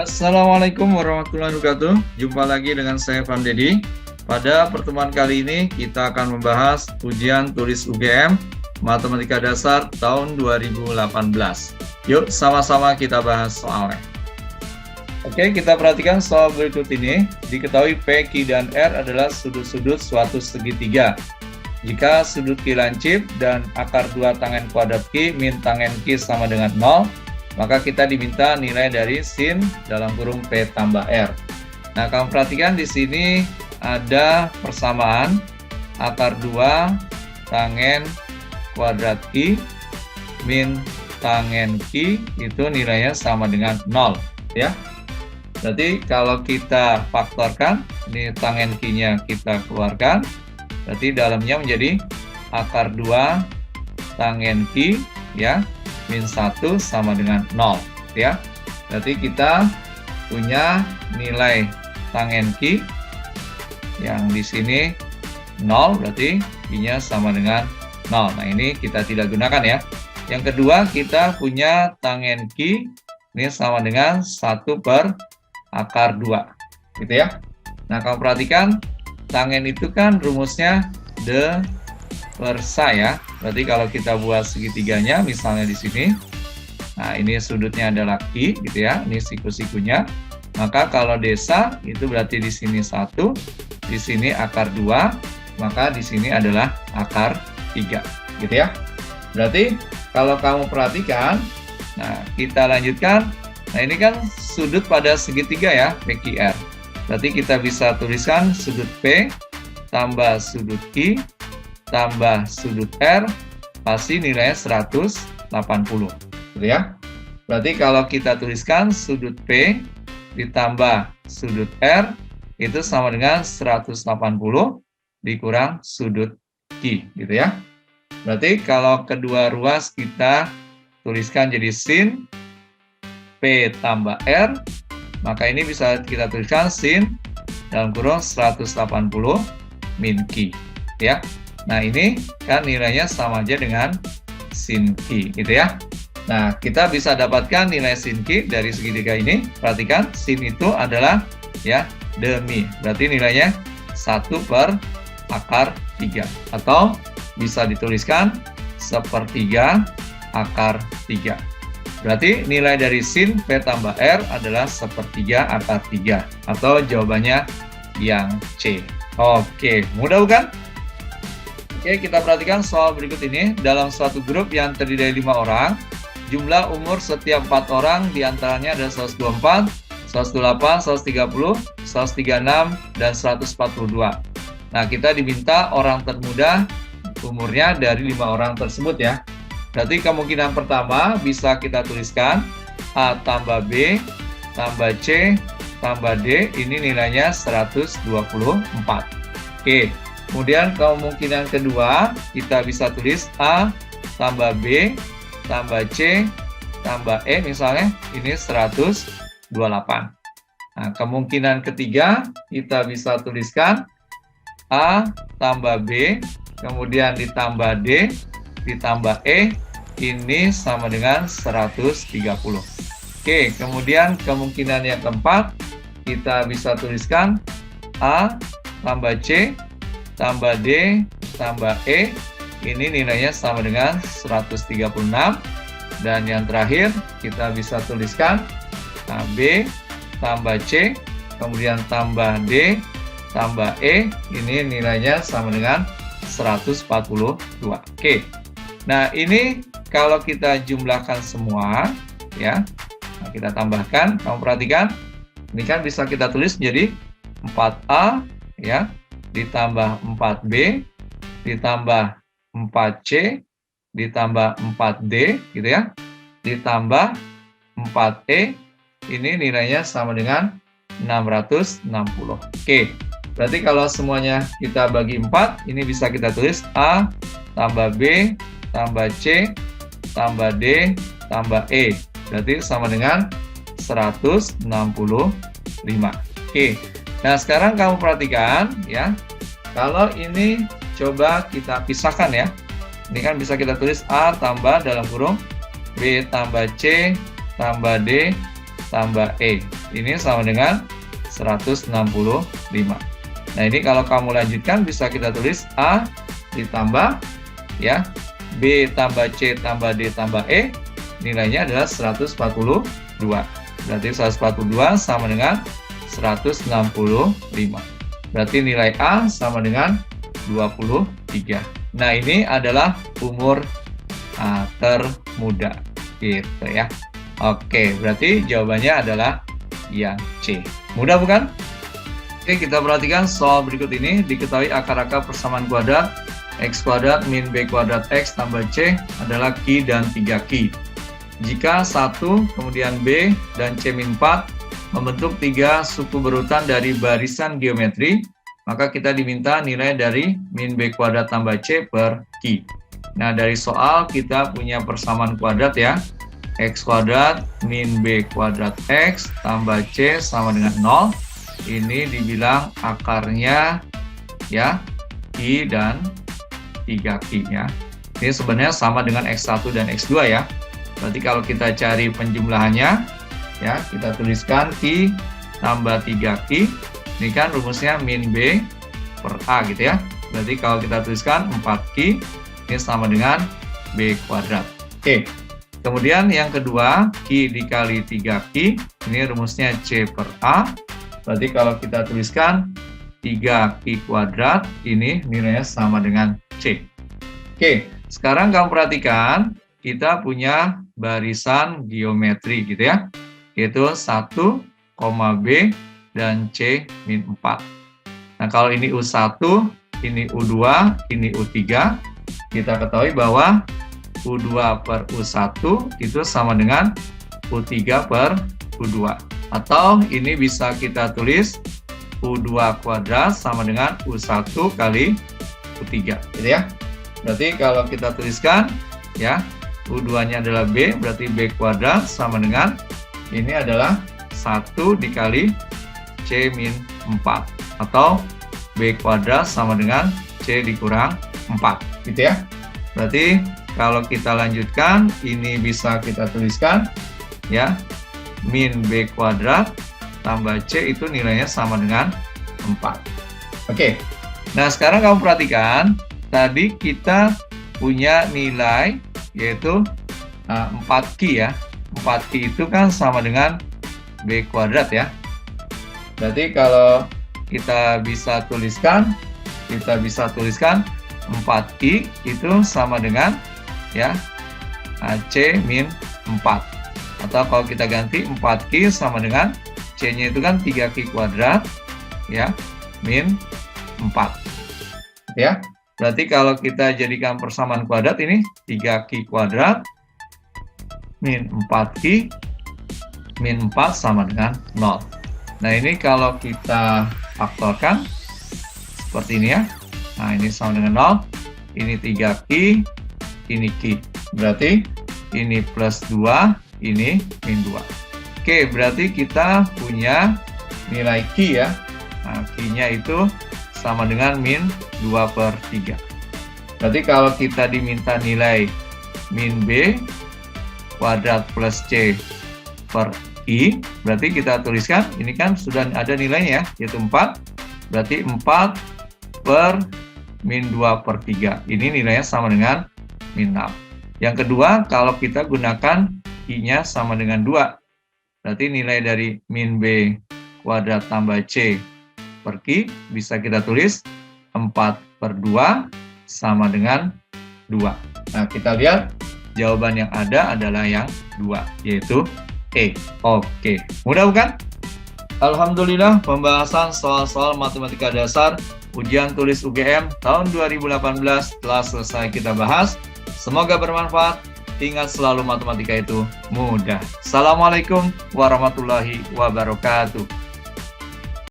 Assalamualaikum warahmatullahi wabarakatuh. Jumpa lagi dengan saya Van Dedi. Pada pertemuan kali ini kita akan membahas ujian tulis UGM Matematika Dasar tahun 2018. Yuk sama-sama kita bahas soalnya. Oke, kita perhatikan soal berikut ini. Diketahui P, Q, dan R adalah sudut-sudut suatu segitiga. Jika sudut Q lancip dan akar 2 tangen kuadrat Q min tangen Q sama dengan 0, maka kita diminta nilai dari sin dalam kurung P tambah R. Nah, kamu perhatikan di sini ada persamaan akar 2 tangen kuadrat Q min tangen Q itu nilainya sama dengan 0, ya. Berarti kalau kita faktorkan, ini tangen Q-nya kita keluarkan, berarti dalamnya menjadi akar 2 tangen Q, ya, min 1 sama dengan 0, ya. Berarti kita punya nilai tangen Q yang di sini 0, berarti Q-nya sama dengan 0. Nah, ini kita tidak gunakan, ya. Yang kedua, kita punya tangen Q ini sama dengan 1 per akar 2, gitu ya. Nah, kamu perhatikan tangen itu kan rumusnya D per sa, ya. Berarti kalau kita buat segitiganya, misalnya di sini, nah ini sudutnya adalah Q, gitu ya. Ini siku-sikunya. Maka kalau desa itu berarti di sini 1, di sini akar 2, maka di sini adalah akar 3, gitu ya. Berarti kalau kamu perhatikan, nah kita lanjutkan. Nah, ini kan sudut pada segitiga, ya, PQR. Berarti kita bisa tuliskan sudut P tambah sudut Q tambah sudut R pasti nilainya 180, gitu ya. Berarti kalau kita tuliskan sudut P ditambah sudut R itu sama dengan 180 dikurang sudut Q, gitu ya. Berarti kalau kedua ruas kita tuliskan jadi sin P tambah R, maka ini bisa kita tuliskan sin dalam kurung 180 min Q, ya. Nah, ini kan nilainya sama aja dengan sin Q, gitu ya. Nah, kita bisa dapatkan nilai sin Q dari segitiga ini. Perhatikan, sin itu adalah, ya, demi. Berarti nilainya 1 per akar 3. Atau bisa dituliskan 1/3 akar 3. Berarti nilai dari sin P tambah R adalah 1/3 akar 3. Atau jawabannya yang C. Oke, mudah bukan? Oke, kita perhatikan soal berikut ini. Dalam suatu grup yang terdiri dari 5 orang, jumlah umur setiap 4 orang diantaranya ada 124, 128, 130, 136, dan 142. Nah, kita diminta orang termuda umurnya dari 5 orang tersebut, ya. Berarti kemungkinan pertama bisa kita tuliskan A tambah B tambah C tambah D, ini nilainya 124. Oke, kemudian kemungkinan kedua kita bisa tulis A tambah B tambah C tambah E, misalnya ini 128. Nah, kemungkinan ketiga kita bisa tuliskan A tambah B kemudian ditambah D ditambah E, ini sama dengan 130. Oke, kemudian kemungkinan yang keempat, kita bisa tuliskan A tambah C tambah D tambah E, ini nilainya sama dengan 136. Dan yang terakhir, kita bisa tuliskan B tambah C, kemudian tambah D tambah E, ini nilainya sama dengan 142. Oke. Nah, ini kalau kita jumlahkan semua, ya, nah, kita tambahkan, kamu perhatikan, ini kan bisa kita tulis jadi 4A, ya, ditambah 4B, ditambah 4C, ditambah 4D, gitu ya, ditambah 4E, ini nilainya sama dengan 660. Oke, berarti kalau semuanya kita bagi 4, ini bisa kita tulis A tambah B tambah C tambah D tambah E. Berarti sama dengan 165. Oke. Nah, sekarang kamu perhatikan, ya. Kalau ini coba kita pisahkan, ya. Ini kan bisa kita tulis A tambah dalam kurung B tambah C tambah D tambah E. ini sama dengan 165. Nah, ini kalau kamu lanjutkan bisa kita tulis A ditambah ya B tambah C tambah D tambah E, nilainya adalah 142. Berarti 142 sama dengan 165. Berarti nilai A sama dengan 23. Nah, ini adalah umur termuda gitu ya. Oke, berarti jawabannya adalah yang C. Mudah bukan? Oke, kita perhatikan soal berikut ini. Diketahui akar-akar persamaan kuadrat x kuadrat min b kuadrat x tambah c adalah Ki dan 3Ki. Jika 1, kemudian B dan C min 4 membentuk 3 suku berurutan dari barisan geometri, maka kita diminta nilai dari min b kuadrat tambah c per Ki. Nah, dari soal kita punya persamaan kuadrat ya. X kuadrat min b kuadrat x tambah c sama dengan 0. Ini dibilang akarnya ya Ki dan 3Ki ya. Ini sebenarnya sama dengan X1 dan X2 ya. Berarti kalau kita cari penjumlahannya ya, kita tuliskan Ki tambah 3Ki. Ini kan rumusnya min B per A gitu ya. Berarti kalau kita tuliskan 4Ki, ini sama dengan B kuadrat. Oke. Kemudian yang kedua, Ki dikali 3Ki. Ini rumusnya C per A. Berarti kalau kita tuliskan 3Ki kuadrat, ini nilainya sama dengan C. Oke, sekarang kamu perhatikan, kita punya barisan geometri gitu ya, yaitu 1, B, dan C min 4. Nah, kalau ini U1, ini U2, ini U3, kita ketahui bahwa U2 per U1 itu sama dengan U3 per U2. Atau ini bisa kita tulis U2 kuadrat sama dengan U1 kali U3 gitu ya. Berarti kalau kita tuliskan ya, U2-nya adalah B, berarti B kuadrat sama dengan ini adalah 1 dikali C min 4. Atau B kuadrat sama dengan C dikurang 4 gitu ya. Berarti kalau kita lanjutkan, ini bisa kita tuliskan ya, min B kuadrat tambah C itu nilainya sama dengan 4. Oke. Nah, sekarang kamu perhatikan, tadi kita punya nilai yaitu 4Ki ya. 4Ki itu kan sama dengan B kuadrat ya. Berarti kalau kita bisa tuliskan 4Ki itu sama dengan ya C min 4. Atau kalau kita ganti 4Ki sama dengan C-nya itu kan 3Ki kuadrat ya min 4 ya. Berarti kalau kita jadikan persamaan kuadrat, ini 3Ki kuadrat min 4Ki min 4 sama dengan 0. Nah, ini kalau kita faktorkan seperti ini ya. Nah, ini sama dengan 0. Ini 3Ki, ini Ki. Berarti ini plus 2, ini min 2. Oke, berarti kita punya nilai Ki ya. Nah, Ki-nya itu sama dengan min 2 per 3. Berarti kalau kita diminta nilai min B kuadrat plus C per Ki, berarti kita tuliskan, ini kan sudah ada nilainya ya, yaitu 4. Berarti 4 per min 2 per 3. Ini nilainya sama dengan min 6. Yang kedua, kalau kita gunakan I-nya sama dengan 2. Berarti nilai dari min B kuadrat tambah C per Ki bisa kita tulis 4 per 2 sama dengan 2. Nah, kita lihat jawaban yang ada adalah yang 2, yaitu E. Oke, mudah bukan? Alhamdulillah, pembahasan soal-soal matematika dasar ujian tulis UGM tahun 2018 telah selesai kita bahas. Semoga bermanfaat. Ingat selalu matematika itu mudah. Assalamualaikum warahmatullahi wabarakatuh.